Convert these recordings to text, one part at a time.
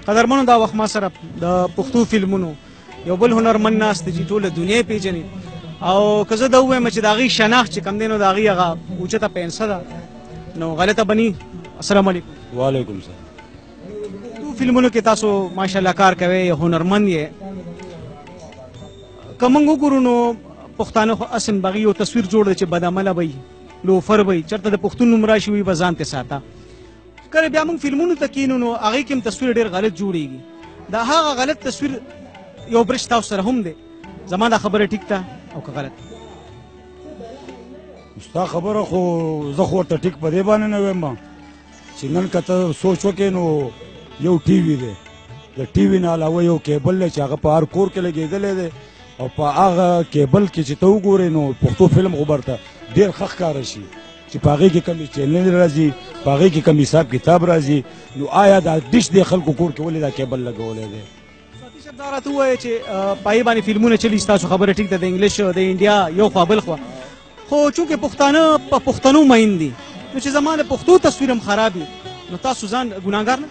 قدرمنو دا وخت ما سره د پښتو فلمونو یو بل هنرمند ناست دی چې ټوله دنیا پیژني او که زه دا ووایم چې د هغې شناخت چې کوم دی نو د هغې هغه اوچته پنسه ده نو غلطه بني. السلام علیکم. وعلیکم السلام. پښتو فلمونو کې تاسو ماشاءالله کار کوئ، هنرمند یې. که موږ وګورو نو پښتانه خو اصل به یو تصویر جوړ دی چې بدعمله به وي، لوفر به وي، چېرته د پښتون نوم راشي وي به ځان ته ساته. کله بیا موږ فلمونو ته کینو نو هغې کې هم تصویر ډېر غلط جوړېږي. د هغه غلط تصویر یو برش تاسو سره هم دی. زما دا خبره ټیک ده او که غلط؟ ستا خبره خو زه خو ورته ټیک په دې باندې نه وایم چې نن که ته سوچ وکړې نو یو ټي وي دی، د ټي وي نه علاوه یو کیبل دی چې هغه په هر کور کې لګېدلی دی او په هغه کیبل کې چې ته وګورې نو پښتو فلم خو برته ډېر ښه ښکاره شي چې په هغې کې کم چینل راځي، په هغې کې کم حساب کتاب راځي. نو آیا دا ډش دی خلکو کور کې ولې دا کیبل لګولی دی؟ دا راته ووایه چې پایې باندې فلمونه چلي، ستاسو خبره ټیک ده، د انګلیش د انډیا یو خوا بل خوا، خو چونکې پښتانه په پښتنو مین دي نو چې زما د پښتو تصویر هم خراب وي نو تاسو ځان ګناهګار نه؟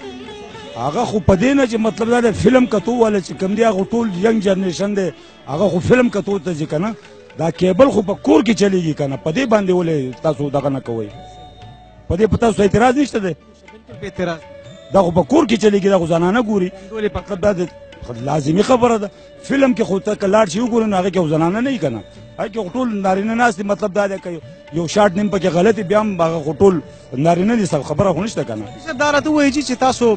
هغه خو په دې نه چې مطلب دا د فلم کتو والا چې کوم دی هغه ټول ینګ جنریشن دی، هغه خو فلم کتو ته ځي که نه، دا کیبل خو په کور کې چلیږي که نه، په دې باندې ولې تاسو دغه نه کوئ؟ په دې په تاسو اعتراض نشته دی؟ اعتراض دا خو په کور کې چلیږي، دا خو زنانه ګوري. مطلب دا لازمي خبره ده. فلم کې خو ته که لاړ شي وګورې نو هغې کې خو زنانه نه وي که نه، هغې کې خو ټول نارینه ناست دي. مطلب دا دی که یو شاټ نیم پکې غلط وي بیا هم هغه خو ټول نارینه دي، خبره خو نشته که نه. دا راته ووایي چې تاسو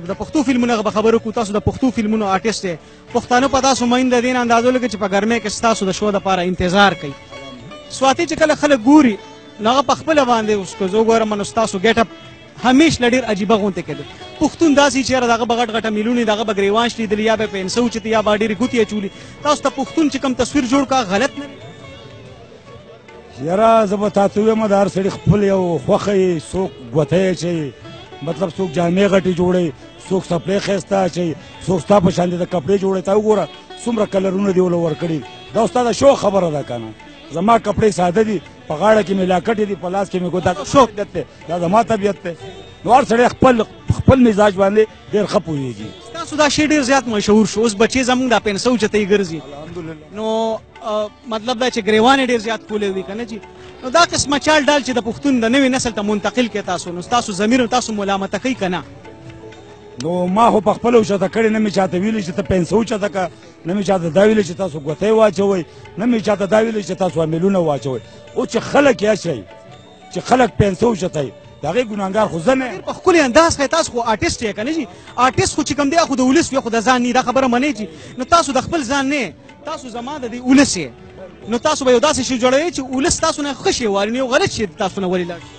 د پښتو فلمونو به خبرو کوو، تاسو د پښتو فلمونو آرټسټ یې، پښتانه په تاسو مین د دې نه اندازو لګي چې په ګرمۍ کې ستاسو د شو دپاره انتظار کوي. سواتي چې کله خلک ګوري نو هغه په خپله باندې اوس که زه وګورم نو ستاسو ګیټ اپ همیش له ډېر عجیبه غونته کېده. پښتون داسې چېرې د هغه به غټ غټه میلونې د هغه به ګریوان شلیدلي یا به پنسه اوچتې یا به ډېرې ګوتې اچولي. تاسو ته پښتون چې کوم تصویر جوړ کړه غلط نه دی؟ یاره زه به تا ته ووایم د هر سړي خپل یو خوښه یي، څوک ګوته اچوي، مطلب څوک جامې غټې جوړوي، څوک سپړې ښایسته اچوي، څوک ستا په شان د کپړې جوړوي. تا وګوره څومره کلرونه دې وله ورکړي، دا ستا د شوق خبره ده که نه؟ زما کپړې ساده دي، په غاړه کې مې لاکټې دي، په لاس کې مې ګوتا شوق دی، دا زما طبیعت دی. نو هر سړی خپل مزاج باندې ډېر ښه پوهېږي. ستاسو دا شی ډېر زیات مشهور شو، اوس بچې زموږ دا پنسه اوچتې ګرځي. نو مطلب دا چې ګریوان یې ډېر زیات کولی وي که نه جي؟ نو دا قسمه چال ډال چې د پښتون د نوي نسل ته منتقل کړې تاسو، نو ستاسو ضمیر تاسو ملامته کوي که نه؟ نو ما خو پخپله اوچته کړې، نه مې چاته ویلي چې ته پنسه اوچته کړه، نه مې چاته دا ویلي چې تاسو ګوتۍ واچوئ، نه مې چاته دا ویلي چې تاسو امیلونه واچوئ. اوس چې خلک یې اچوئ، چې خلک پنسه اوچتئ، د هغې ګناهګار خو زه نه یم. په ښکلي انداز ښایي تاسو خو آرټسټ یې که نه جي؟ آرټسټ خو چې کوم دی خو د ولس وي، خو د ځان نه دا خبره منئ جي؟ نو تاسو د خپل ځان نه، تاسو زما د دې ولس یې، نو تاسو به یو داسې شی جوړوئ چې ولس تاسو نه ښه شی واري، یو غلط شی تاسو نه ولې لاړ شي.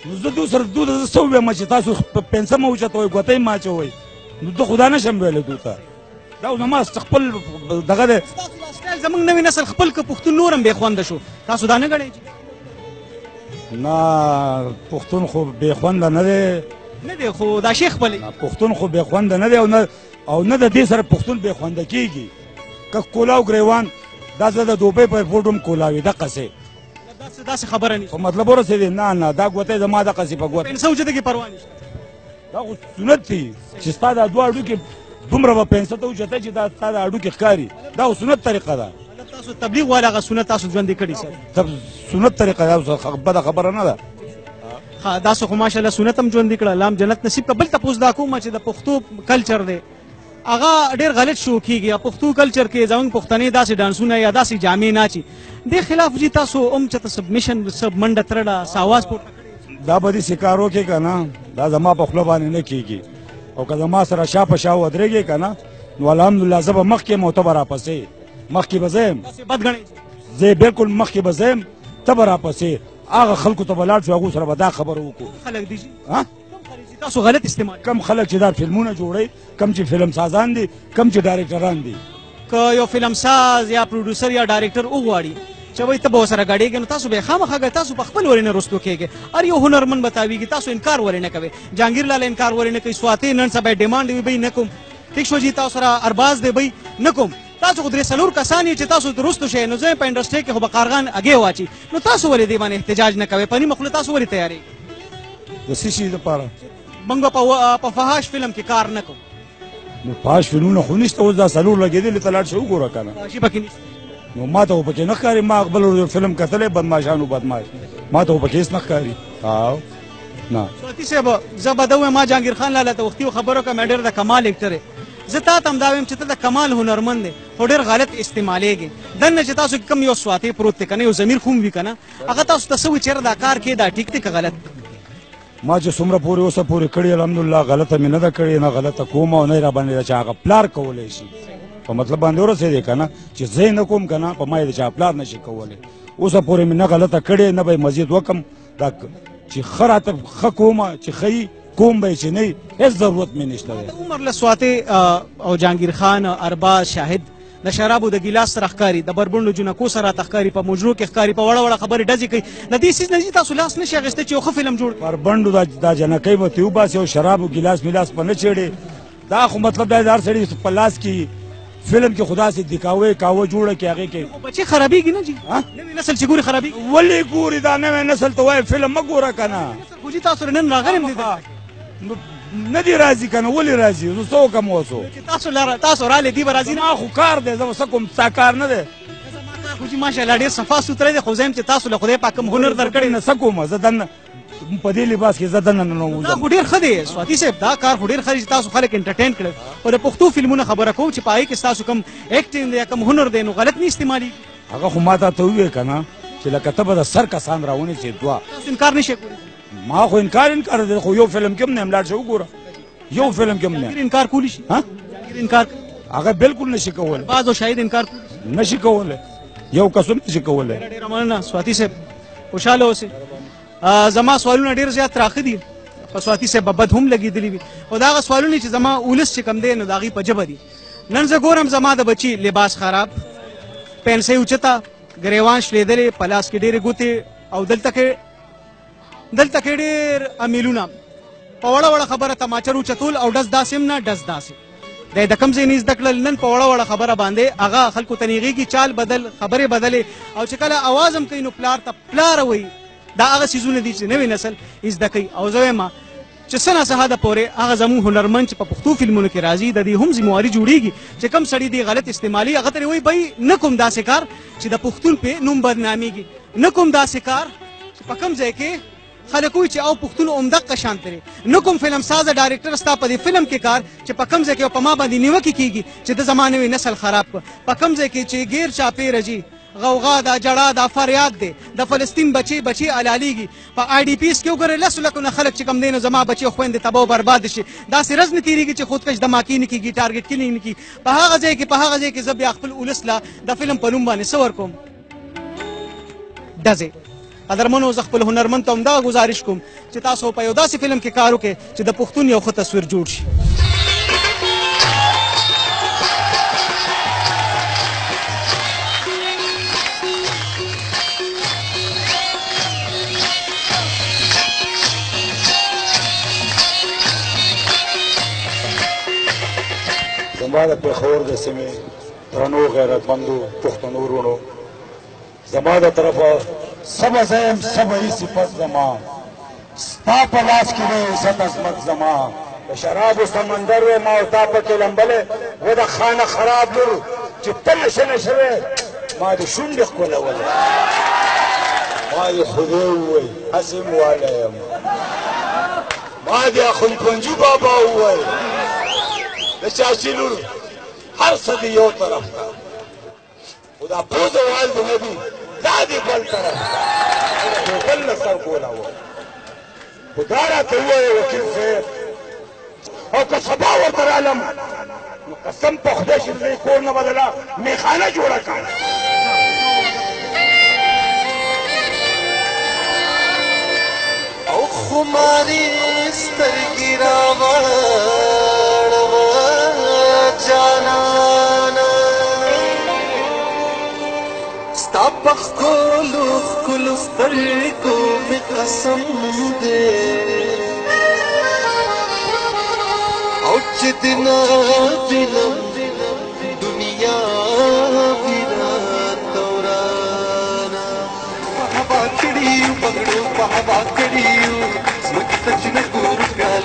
نو زه دو سره دو زه څه ووایم چې تاسو پنسه مه اوچتوئ، ګوتۍ مه اچوئ، نو زه خو دا نه شم ویلی دو ته. دا خو زما خپل دغه دی. ستاسو دا سټایل زموږ نوي نسل خپل که پښتون نور هم بې خونده شو، تاسو دا نه ګڼئ؟ نه پښتون خو بې خونده نه دی، نه دی خو دا شی خپلوي. پښتون خو بې خونده نه دی او نه د دې سره پښتون بې خونده کېږي. که کولا او ګریوان دا زه د دوبۍ په ایرپورټ هم کولاوي دقسې داسې خبره نشته. په مطلب ورسېدې؟ نه دا ګوتۍ زما دقسې په ګوته پنسه اوچته کې پروا نشته. دا خو سنت دی چې ستا دا دوه هډوکې دومره به پنسه ته اوچتئ چې دا ستا د هډوکې ښکاري. دا خو سنت طریقه ده. تاسو تبلیغ والا هغه سنت تاسو ژوندی کړي سر. سنت طریقه ده، بده خبره نه ده. ها تاسو خو ماشاءالله سنت هم ژوندی کړه، الله هم جنت نصیب کړه. بل تپوس دا کوم چې د پښتو کلچر دی هغه ډېر غلط شو کېږي. پښتو کلچر کې زموږ پښتنې داسې ډانسونه یا داسې جامې ناچي، دې خلاف جي تاسو هم چېرته سبمیشن سب منډه ترړه څه آواز پورته کړی؟ دا به دې سکار وکړې که نه، دا زما په خوله باندې نه کېږي. او که زما سره شا په شا ودرېږې که نه نو الحمدلله زه به مخکې یم او ته به راپسې. مخکې به زه یم، بد ګڼئ؟ زه بلکل مخکې به زه یم، ته به راپسې. هغه خلکو ته به لاړ شو، هغو سره به دا خبره وکړو. خلک دي جي تاسو غلط استعمال. کم خلک چې دا فلمونه جوړوي، کم چې فلم سازان دي، کم چې ډایرکټران دي. که یو فلم ساز یا پروډوسر یا ډایرکټر وغواړي چې وایي ته به ورسره ګډېږې نو تاسو به یې خامخا ګټئ، تاسو په خپل ورې نه رسټو کېږئ. هر یو هنرمند به تاویږي، تاسو انکار ورې نه کوئ. جهانګیر لاله انکار ورې نه کوي، سواتي نن سبا ډیمانډ وي بی نه کوم، ټیک شو جي. تاسو سره ارباز دی بی نه کوم. تاسو خو درې څلور کسان یې چې تاسو رسټو شئ، نو زه په انډسټرۍ کې خو به کارغان اګې واچي، نو تاسو ولې دې باندې احتجاج نه کوئ؟ په نیمه خوله تاسو ولې تیارېږئ؟ د څه شي دپاره؟ موږ په فحاش فلم کې کار نه کوو. نو فحاش فلمونه خو نشته، اوس دا څلور لګېدلي ته لاړ شي وګوره که نه. فحاشي پکې نشته. نو ما ته خو پکې نه ښکاري. ما خپل فلم کتلی بدماشانو بدماش، ما ته خو پکې هېڅ نه ښکاري. نه سواتي صاحب زه به ده ووایم ما جهانګیر خان لاله ته وختي خبرو کوم ډېر د کمال اکټر زه تا ته هم دا وایم چې ته د کمال هنرمند دی خو ډېر غلط استعمالېږي. دننه چې تاسو کې کوم یو سواتي پروت دی که نه، یو ضمیر خو هم وي که نه، هغه تاسو ته څه وایي چېرې دا کار کې دا ټیک دی که غلط؟ ما چې څومره پورې اوسه پورې کړې الحمدلله غلطه مې نه ده کړې، نه غلطه کوم او نه یې راباندې ده چې هغه پلار کولی شي په مطلب باندې ورسېدی که نه، چې زه یې نه کوم که نه په ما یې د چا پلار نه شي کولی. اوسه پورې مې نه غلطه کړې نه به یې مزید وکړم. دا چې ښه راته ښه کومه چې ښه کوم به یې چې نه هېڅ ضرورت مې نشته دی. عمر له سواتي او جهانګیر خان ارباز شاهد د شرابو د ګیلاس سره ښکاري، د بربنډو جنکو سره راته ښکاري، په مجرو کې ښکاري، په وړه وړه خبرې ډزې کوي. د دې څیز نه تاسو لاس نه شي اخیستی چې یو ښه فلم جوړ کړي. بربنډو دا جنکۍ به ترې وباسي او شرابو ګیلاس میلاس په نه چېړې. دا خو مطلب دا د هر سړي په لاس کې فلم کې خو داسې دکاوی کاوه جوړه کړي هغې کې بچې خرابېږي نه جي نوې نسل چې ګوري خرابېږي. ولې ګوري دا نوی نسل ته وایي فلم مه ګوره که نه. خو جي تاسو نن راغلی یم نه دي راځي که نه، ولې راځي؟ نو څه وکړم اوس تاسو رالی دي به راځي نه. ما خو کار دی، زه به څه کوم، ستا کار نه دی. خو جي ماشاءالله ډېر صفا سوتره دی، خو زه یم چې تاسو له خدای پاک کوم هنر درکړی نه څه کومه زه دننه په دې لباس کې زه دننه نه وځم. دا خو ډېر ښه دی سواتي صاحب، دا کار خو ډېر ښه دی چې تاسو خلک انټرټین کړئ. او د پښتو فلمونه خبره کوو چې په هغې کې ستاسو کوم ایکټینګ دی یا کوم هنر دی نو غلط نه استعمالېږي. هغه خو ما ته وویې که نه چې لکه ته به د سر کسان راونیسې دوه. تاسو انکار نه شئ کولی. ما خو انکار دی، خو یو فلم کې هم نه یم لاړ شه وګوره، یو فلم کې هم نه. انکار کولی شي؟ انکار هغه بالکل نشي کولی. بعض او شاید انکار کولی نشي کولی، یو کس هم نشي کولی. ډېره مننه سواتي صاحب، خوشحاله اوسئ. زما سوالونه ډېر زیات تراخه دي، په سواتي صاحب به بد هم لګېدلي وي، خو د هغه سوالونه چې زما ولس چې کوم دی نو د هغې په ژبه دي. نن زه ګورم زما د بچي لباس خراب، پینسۍ اوچته، ګریوان شلېدلې، په لاس کې ډېرې ګوتې او دلته کې ډېر امیلونه، په وړه وړه خبره تماچر اوچتول او ډز داسې هم نه ډز داسې. دی د کوم ځای نه زده کړل، نن په وړه وړه خبره باندې هغه خلکو ته نیغېږي، چال بدل، خبرې بدلې، او چې کله اواز هم کوي نو پلار ته پلاره وایي. دا هغه څیزونه دي چې نوې نسل زده کوي. او زه وایم چې څه نه څه حده پورې هغه زموږ هنرمند چې په پښتو فلمونو کې راځي د دې هم ذمواري جوړېږي چې کوم سړي دې غلط استعمالي، هغه ته یې وایي بهی نه کوم داسې کار چې د پښتون پې نوم بدنامېږي، نه کوم داسې کار چې په کوم ځای کې خلک وایي چې او پښتون عمدقه شان لري، نه کوم فلم سازه ډایرکټر ستا په دې فلم کې کار چې په کوم ځای کې په ما باندې نیوکې کېږي چې د زما نوی نسل خراب کړه، په کوم ځای کې چې غیر چاپېره جي غوغا دا جړا دا فریاد دی، د فلسطین بچي علالیږي، په آی ډي پیس کې وګورئ لسو لکو نه خلک چې کوم دی نو زما بچي او خویندې تباه او برباد شي، داسې ورځ نه تېرېږي چې خودکش دماکي نه کېږي، ټارګېټ کلینګ نه کېږي. په هغه ځای کې زه بیا خپل ولس له د فلم په نوم باندې څه ورکوم؟ ډزې. قدرمنو زه خپل هنرمند ته همدغه ګزارش کوم چې تاسو په یو داسې فلم کې کار وکړئ چې د پښتون یو ښه تصویر جوړ شي. زما د پېښور د سیمې درنو غیرتمندو پښتنو وروڼو، زما د طرفه سبه زه یم سبه یې صفت زما، ستا په لاس کې دی عزت عظمت زما، د شرابو سمندر وې ما او تا پکې لمبلې و د خانه خراب لور چې ته نشه شوې ما د شونډې ښکلولې، ما د خدای ووایي هسې م والی یم، ما د اخندپنجو بابا ووایي د چاچي لور هر څه د یو طرف ته، خو دا پوزه وال د نه دي دا د بل طرف ته، بل نه سر ګولاوه. خو دا راته ووایه وکیل صاحب، او که سبا ورته رالم نو قسم په خدای چې د دې کور نه به دله میخانه جوړه کړم. او خماري سترګې راوړوه جانانه، ستا په ښکلو سترګو مې قسم دی او چې دې نه وینم دنیا وي راته ورانه. په هوا کړي یو پګړو په هوا کړي یو ځمکې ته چې نه ګورو خیال